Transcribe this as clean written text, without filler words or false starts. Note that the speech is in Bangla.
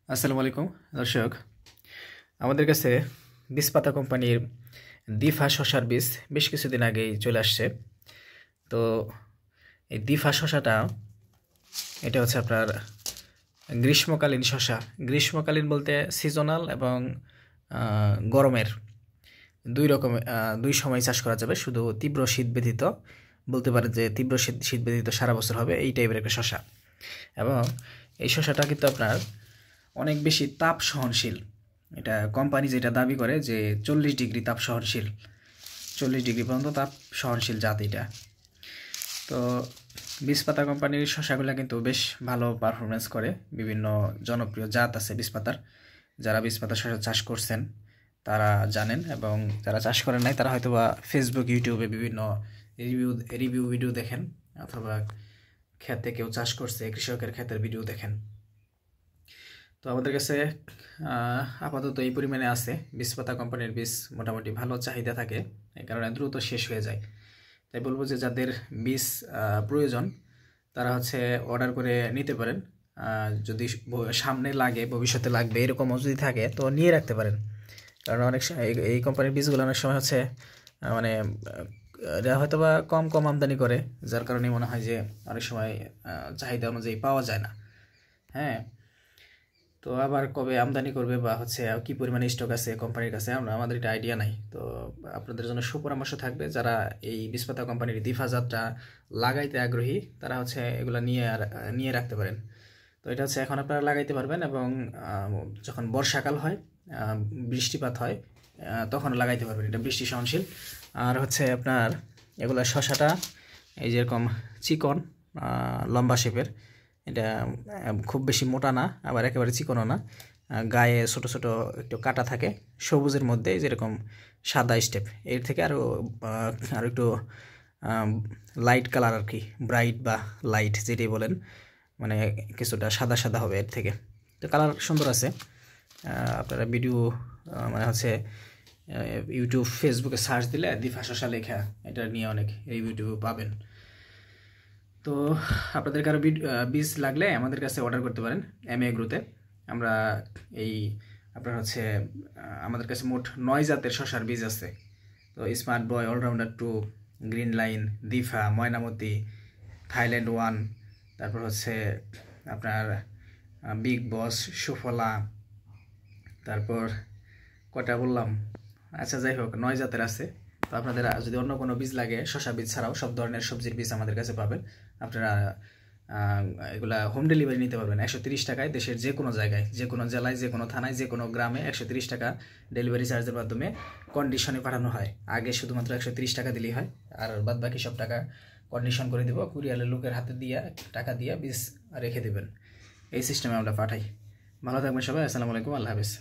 আসসালামু আলাইকুম দর্শক, আমাদের কাছে বীজপাতা কোম্পানির দিফা শসার বীজ বেশ কিছুদিন আগেই চলে আসছে। তো এই দিফা শসাটা এটা হচ্ছে আপনার গ্রীষ্মকালীন শসা। গ্রীষ্মকালীন বলতে সিজনাল এবং গরমের দুই সময় চাষ করা যাবে। শুধু তীব্র শীত ব্যতীত বলতে পারে যে তীব্র শীত ব্যতীত সারা বছর হবে এই টাইপের একটা শসা। এবং এই শসাটা কিন্তু আপনার অনেক বেশি তাপ সহনশীল। এটা কোম্পানি যেটা দাবি করে যে 40 ডিগ্রি তাপ সহনশীল, 40 ডিগ্রি পর্যন্ত তাপ সহনশীল জাত এটা। তো বীজপাতা কোম্পানির শসাগুলো কিন্তু বেশ ভালো পারফরমেন্স করে। বিভিন্ন জনপ্রিয় জাত আছে বীজপাতার। যারা বীজপাতা শসা চাষ করছেন তারা জানেন, এবং যারা চাষ করেন নাই তারা হয়তো বা ফেসবুক ইউটিউবে বিভিন্ন রিভিউ ভিডিও দেখেন, অথবা ক্ষেতে কেউ চাষ করছে কৃষকের ক্ষেতের ভিডিও দেখেন। তো আমাদের কাছে আপাতত এই পরিমাণে আছে। বীজপাতা কোম্পানির বীজ মোটামুটি ভালো চাহিদা থাকে, এই কারণে দ্রুত শেষ হয়ে যায়। তাই বলবো যে যাদের বীজ প্রয়োজন তারা হচ্ছে অর্ডার করে নিতে পারেন। যদি সামনে লাগে, ভবিষ্যতে লাগবে এরকমও যদি থাকে তো নিয়ে রাখতে পারেন। কারণ অনেক এই কোম্পানির বীজগুলো অনেক সময় হচ্ছে মানে হয়তো বা কম আমদানি করে, যার কারণে মনে হয় যে অনেক সময় চাহিদা অনুযায়ী পাওয়া যায় না। হ্যাঁ, তো আবার কবে আমদানি করবে বা হচ্ছে কি পরিমাণে স্টক আছে কোম্পানির কাছে আমাদের এটা আইডিয়া নাই। তো আপনাদের জন্য সুপরামর্শ থাকবে, যারা এই বীজপাতা কোম্পানির দিফা জাতটা লাগাইতে আগ্রহী তারা হচ্ছে এগুলো নিয়ে রাখতে পারেন। তো এটা হচ্ছে এখন আপনারা লাগাইতে পারবেন, এবং যখন বর্ষাকাল হয়, বৃষ্টিপাত হয়, তখন লাগাইতে পারবেন। এটা বৃষ্টি সহনশীল। আর হচ্ছে আপনার এগুলা শসাটা এই যেরকম চিকন লম্বা শেপের, এটা খুব বেশি মোটা না, আবার একেবারে চিকনও না। গায়ে ছোট ছোট একটু কাটা থাকে, সবুজের মধ্যে যেরকম সাদা স্টেপ, এর থেকে আরও একটু লাইট কালার আর কি, ব্রাইট বা লাইট যেটাই বলেন, মানে কিছুটা সাদা সাদা হবে এর থেকে। তো কালার সুন্দর আছে। আপনারা ভিডিও মানে হচ্ছে ইউটিউব ফেসবুকে সার্চ দিলে দিফা শসা লেখা এটা নিয়ে অনেক এই ভিডিও পাবেন। তো আপনাদের কারো বীজ লাগলে আমাদের কাছে অর্ডার করতে পারেন এমএ এগ্রোতে। আমরা আপনার হচ্ছে আমাদের কাছে মোট 9 জাতের শসার বীজ আছে। তো smart boy, allrounder 2, green line, দিফা, ময়নামতি, থাইল্যান্ড 1, তারপর হচ্ছে আপনার বিগ বস, সুফলা, তারপর কটা বললাম, আচ্ছা যাই হোক 9 জাতের আছে। তো আপনাদের যদি অন্য কোনো বীজ লাগে শসা বীজ ছাড়াও সব ধরনের সবজির বীজ আমাদের কাছে পাবেন। আপনারা এগুলা হোম ডেলিভারি নিতে পারবেন 130 টাকায়। দেশের যে কোনো জায়গায়, যে কোনো জেলায়, যে কোনো থানায়, যে কোনো গ্রামে 130 টাকা ডেলিভারি চার্জের মাধ্যমে কন্ডিশনে পাঠানো হয়। আগে শুধুমাত্র 130 টাকা দিলেই হয়, আর বাদ বাকি সব টাকা কন্ডিশন করে দেবো। কুরিয়ারের লোকের হাতে দিয়ে টাকা দিয়ে বীজ রেখে দেবেন। এই সিস্টেমে আমরা পাঠাই। ভালো থাকবেন সবাই। আসসালামু আলাইকুম, আল্লাহ হাফেজ।